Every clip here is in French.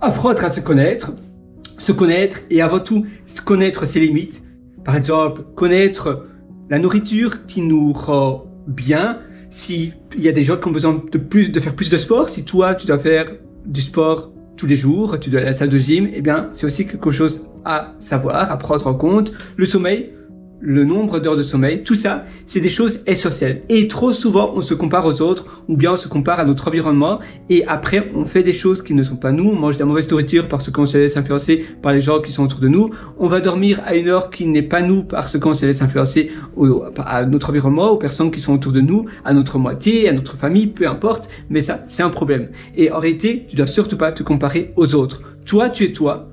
apprendre à se connaître et avant tout connaître ses limites. Par exemple, connaître la nourriture qui nous rend bien. Si il y a des gens qui ont besoin de faire plus de sport, si toi tu dois faire du sport tous les jours, tu dois aller à la salle de gym, eh bien c'est aussi quelque chose à savoir, à prendre en compte. Le sommeil, le nombre d'heures de sommeil, tout ça, c'est des choses essentielles. Et trop souvent, on se compare aux autres ou bien on se compare à notre environnement et après, on fait des choses qui ne sont pas nous. On mange de la mauvaise nourriture parce qu'on se laisse influencer par les gens qui sont autour de nous. On va dormir à une heure qui n'est pas nous parce qu'on se laisse influencer à notre environnement, aux personnes qui sont autour de nous, à notre moitié, à notre famille, peu importe. Mais ça, c'est un problème. Et en réalité, tu dois surtout pas te comparer aux autres. Toi, tu es toi.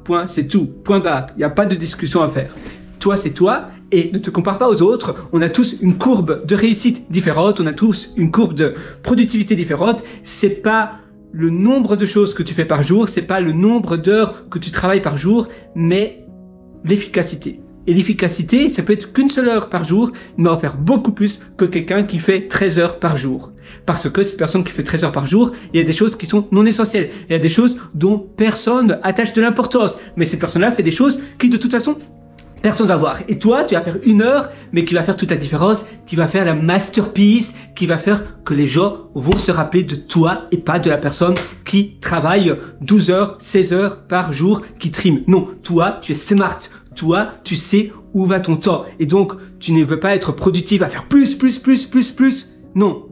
Point, c'est tout. Point barre. Il n'y a pas de discussion à faire. Toi, c'est toi et ne te compare pas aux autres. On a tous une courbe de réussite différente. On a tous une courbe de productivité différente. C'est pas le nombre de choses que tu fais par jour. C'est pas le nombre d'heures que tu travailles par jour, mais l'efficacité. Et l'efficacité, ça peut être qu'une seule heure par jour, mais en faire beaucoup plus que quelqu'un qui fait 13 heures par jour. Parce que cette personne qui fait 13 heures par jour, il y a des choses qui sont non essentielles. Il y a des choses dont personne attache de l'importance. Mais cette personne-là fait des choses qui, de toute façon, personne va voir. Et toi, tu vas faire une heure, mais qui va faire toute la différence, qui va faire la masterpiece, qui va faire que les gens vont se rappeler de toi et pas de la personne qui travaille 12 heures, 16 heures par jour, qui trime. Non, toi, tu es smart. Toi, tu sais où va ton temps. Et donc, tu ne veux pas être productif à faire plus. Non.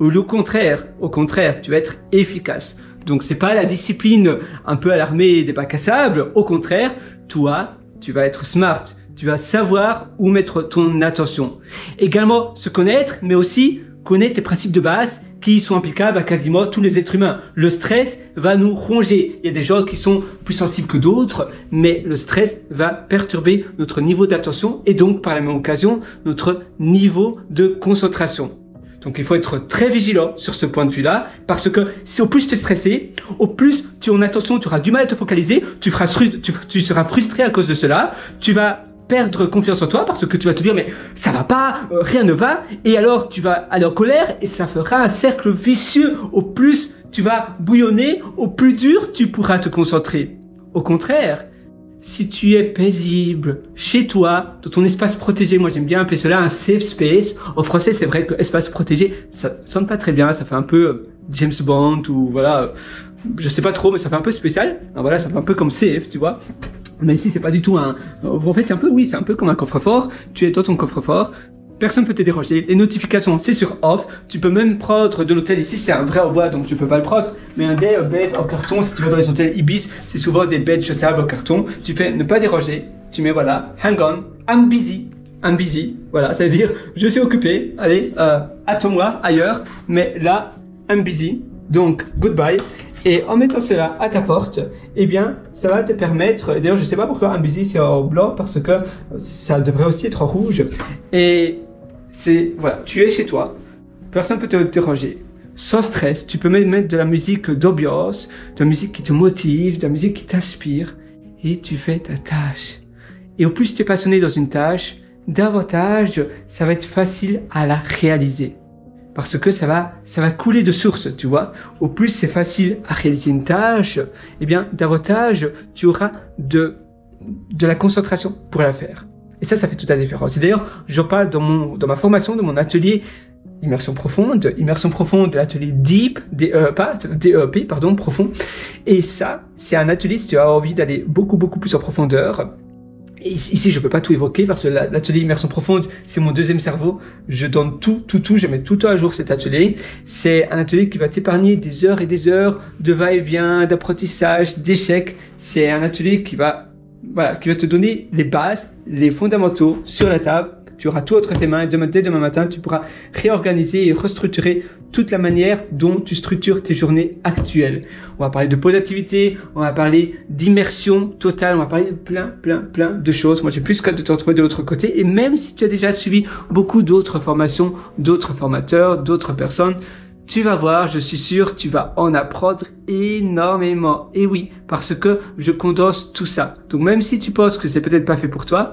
Au contraire, tu vas être efficace. Donc, c'est pas la discipline un peu à l'armée des bacs à sable. Au contraire, toi, tu vas être smart. Tu vas savoir où mettre ton attention. Également, se connaître, mais aussi connaître tes principes de base qui sont applicables à quasiment tous les êtres humains. Le stress va nous ronger. Il y a des gens qui sont plus sensibles que d'autres, mais le stress va perturber notre niveau d'attention et donc, par la même occasion, notre niveau de concentration. Donc, il faut être très vigilant sur ce point de vue-là, parce que si au plus tu es stressé, au plus tu en attention, tu auras du mal à te focaliser, tu seras frustré à cause de cela, tu vas perdre confiance en toi parce que tu vas te dire mais ça va pas, rien ne va, et alors tu vas aller en colère et ça fera un cercle vicieux. Au plus tu vas bouillonner, au plus dur tu pourras te concentrer. Au contraire, si tu es paisible chez toi, dans ton espace protégé, moi j'aime bien appeler cela un safe space. En français, c'est vrai que espace protégé, ça sonne pas très bien, ça fait un peu James Bond ou voilà, je sais pas trop, mais ça fait un peu spécial. Alors voilà, ça fait un peu comme safe, tu vois. Mais ici, c'est pas du tout en fait, c'est un peu comme un coffre-fort. Tu es dans ton coffre-fort. Personne peut te déranger. Les notifications, c'est sur off. Tu peux même prendre de l'hôtel. Ici, c'est un vrai en bois, donc tu peux pas le prendre. Mais un des bed en carton, si tu vas dans les hôtels Ibis, c'est souvent des beds jetables en carton. Tu fais ne pas déranger. Tu mets voilà, hang on, I'm busy. Voilà, ça veut dire je suis occupé. Allez, attends-moi ailleurs. Mais là, I'm busy. Donc, goodbye. Et en mettant cela à ta porte, eh bien, ça va te permettre, d'ailleurs, je sais pas pourquoi un busy c'est en blanc, parce que ça devrait aussi être en rouge. Et c'est, voilà, tu es chez toi, personne peut te déranger. Sans stress, tu peux même mettre de la musique d'ambiance, de la musique qui te motive, de la musique qui t'inspire, et tu fais ta tâche. Et au plus tu es passionné dans une tâche, davantage, ça va être facile à la réaliser. Parce que ça va couler de source, tu vois. Au plus c'est facile à réaliser une tâche, eh bien, davantage, tu auras de la concentration pour la faire. Et ça fait toute la différence. Et d'ailleurs, j'en parle dans ma formation, dans mon atelier immersion profonde de l'atelier Deep, DEP, profond. Et ça, c'est un atelier si tu as envie d'aller beaucoup plus en profondeur. Et ici, je peux pas tout évoquer parce que l'atelier immersion profonde, c'est mon deuxième cerveau. Je donne tout, je mets tout à jour cet atelier. C'est un atelier qui va t'épargner des heures et des heures de va-et-vient, d'apprentissage, d'échecs. C'est un atelier qui va te donner les bases, les fondamentaux sur la table. Tu auras tout entre tes mains et dès demain matin, tu pourras réorganiser et restructurer toute la manière dont tu structures tes journées actuelles. On va parler de pause d'activité, on va parler d'immersion totale, on va parler de plein de choses. Moi, j'ai plus qu'à te retrouver de l'autre côté. Et même si tu as déjà suivi beaucoup d'autres formations, d'autres formateurs, d'autres personnes, tu vas voir, je suis sûr, tu vas en apprendre énormément. Et oui, parce que je condense tout ça. Donc même si tu penses que c'est peut-être pas fait pour toi,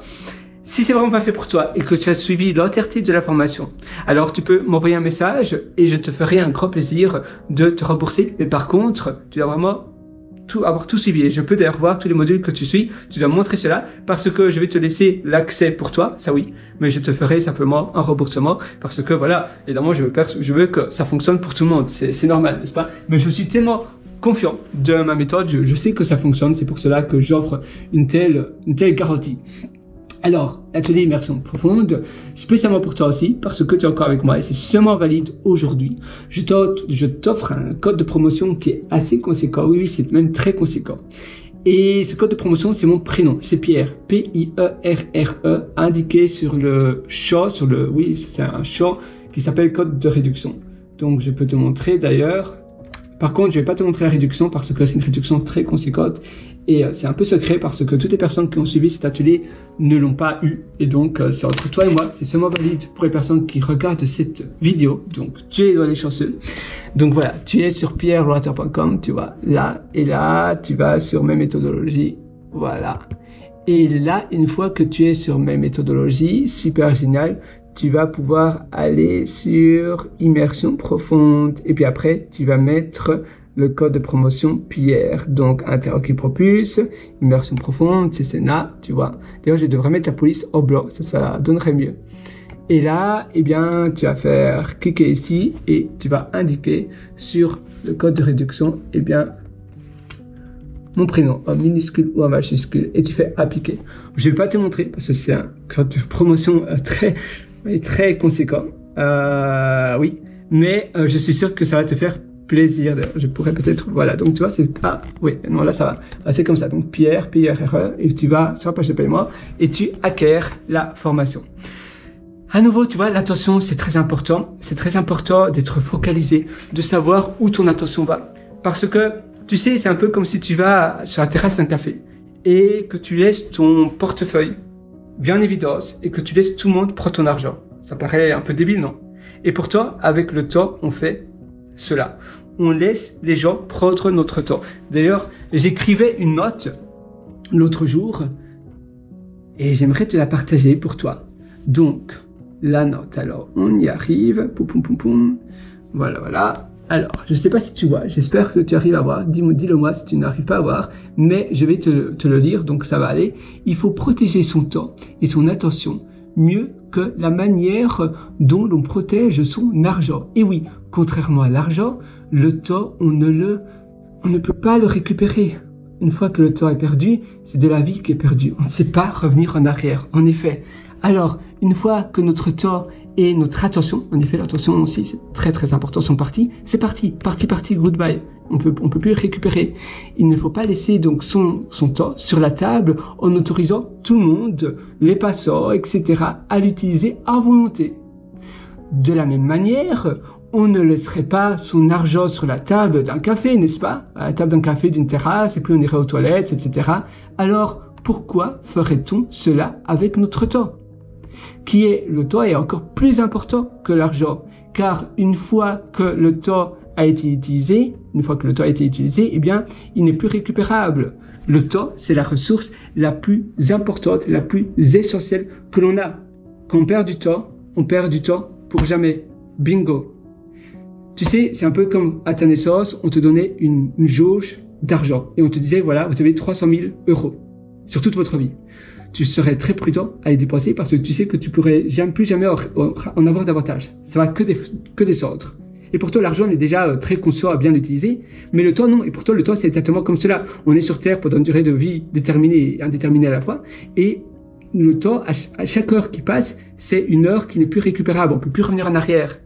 si c'est vraiment pas fait pour toi et que tu as suivi l'entièreté de la formation, alors tu peux m'envoyer un message et je te ferai un grand plaisir de te rembourser. Mais par contre, tu dois vraiment avoir tout suivi. Et je peux d'ailleurs voir tous les modules que tu suis. Tu dois montrer cela parce que je vais te laisser l'accès pour toi, ça oui, mais je te ferai simplement un remboursement parce que voilà, évidemment, je veux que ça fonctionne pour tout le monde. C'est normal, n'est-ce pas? Mais je suis tellement confiant de ma méthode, je sais que ça fonctionne, c'est pour cela que j'offre une telle garantie. Alors, l'atelier immersion profonde, spécialement pour toi aussi, parce que tu es encore avec moi et c'est seulement valide aujourd'hui. Je t'offre un code de promotion qui est assez conséquent, oui, c'est même très conséquent. Et ce code de promotion, c'est mon prénom, c'est Pierre, P-I-E-R-R-E, indiqué sur le champ, oui, c'est un champ qui s'appelle code de réduction. Donc, je peux te montrer d'ailleurs. Par contre, je vais pas te montrer la réduction parce que c'est une réduction très conséquente et c'est un peu secret parce que toutes les personnes qui ont suivi cet atelier ne l'ont pas eu. Et donc, c'est entre toi et moi, c'est seulement valide pour les personnes qui regardent cette vidéo. Donc, tu es dans les chanceux. Donc voilà, tu es sur pierreloiter.com, tu vois, là et là, tu vas sur mes méthodologies, voilà. Et là, une fois que tu es sur mes méthodologies, super génial, tu vas pouvoir aller sur immersion profonde et puis après tu vas mettre le code de promotion Pierre, donc Intero qui propulse, immersion profonde, c'est là, tu vois. D'ailleurs, je devrais mettre la police au blanc, ça donnerait mieux. Et là, eh bien, tu vas faire cliquer ici et tu vas indiquer sur le code de réduction, eh bien, mon prénom en minuscule ou en majuscule et tu fais appliquer. Je vais pas te montrer parce que c'est un code de promotion très conséquent, oui, mais je suis sûr que ça va te faire plaisir. Je pourrais peut-être, voilà, donc tu vois, c'est, oui, non, là ça va, c'est comme ça, donc Pierre, P-I-R-R-E, et tu vas sur la page de paiement et tu acquiers la formation. À nouveau, tu vois, l'attention, c'est très important d'être focalisé, de savoir où ton attention va, parce que, tu sais, c'est un peu comme si tu vas sur la terrasse d'un café et que tu laisses ton portefeuille bien évidence et que tu laisses tout le monde prendre ton argent. Ça paraît un peu débile, non? Et pourtant, avec le temps, on fait cela. On laisse les gens prendre notre temps. D'ailleurs, j'écrivais une note l'autre jour et j'aimerais te la partager pour toi. Donc, la note. Alors, on y arrive. Poum, poum, poum, poum. Voilà, voilà. Alors, je ne sais pas si tu vois, j'espère que tu arrives à voir, dis-le moi si tu n'arrives pas à voir, mais je vais te le lire, donc ça va aller. Il faut protéger son temps et son attention mieux que la manière dont l'on protège son argent. Et oui, contrairement à l'argent, le temps, on ne peut pas le récupérer. Une fois que le temps est perdu, c'est de la vie qui est perdue. On ne sait pas revenir en arrière, en effet. Alors, une fois que notre temps et notre attention, en effet l'attention aussi c'est très important, sont partis, c'est parti, goodbye, on peut plus récupérer. Il ne faut pas laisser donc son temps sur la table en autorisant tout le monde, les passants, etc. à l'utiliser à volonté. De la même manière, on ne laisserait pas son argent sur la table d'un café, n'est-ce pas? À la table d'un café, d'une terrasse, et puis on irait aux toilettes, etc. Alors, pourquoi ferait-on cela avec notre temps? Le temps est encore plus important que l'argent, car une fois que le temps a été utilisé, eh bien, il n'est plus récupérable. Le temps, c'est la ressource la plus importante, la plus essentielle que l'on a. Quand on perd du temps pour jamais. Bingo. Tu sais, c'est un peu comme à ta naissance, on te donnait une jauge d'argent et on te disait, voilà, vous avez 300 000 € sur toute votre vie. Tu serais très prudent à les dépenser parce que tu sais que tu pourrais plus jamais en avoir davantage. Ça va que descendre. Et pourtant, l'argent est déjà très conscient à bien l'utiliser, mais le temps non. Et pourtant, le temps, c'est exactement comme cela. On est sur Terre pendant une durée de vie déterminée et indéterminée à la fois. Et le temps, à chaque heure qui passe, c'est une heure qui n'est plus récupérable. On peut plus revenir en arrière.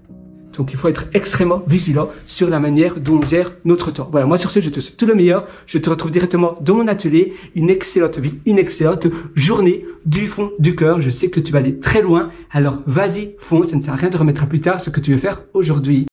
Donc, il faut être extrêmement vigilant sur la manière dont on gère notre temps. Voilà, moi sur ce, je te souhaite tout le meilleur. Je te retrouve directement dans mon atelier. Une excellente vie, une excellente journée du fond du cœur. Je sais que tu vas aller très loin. Alors, vas-y, fonce. Ça ne sert à rien de remettre à plus tard ce que tu veux faire aujourd'hui.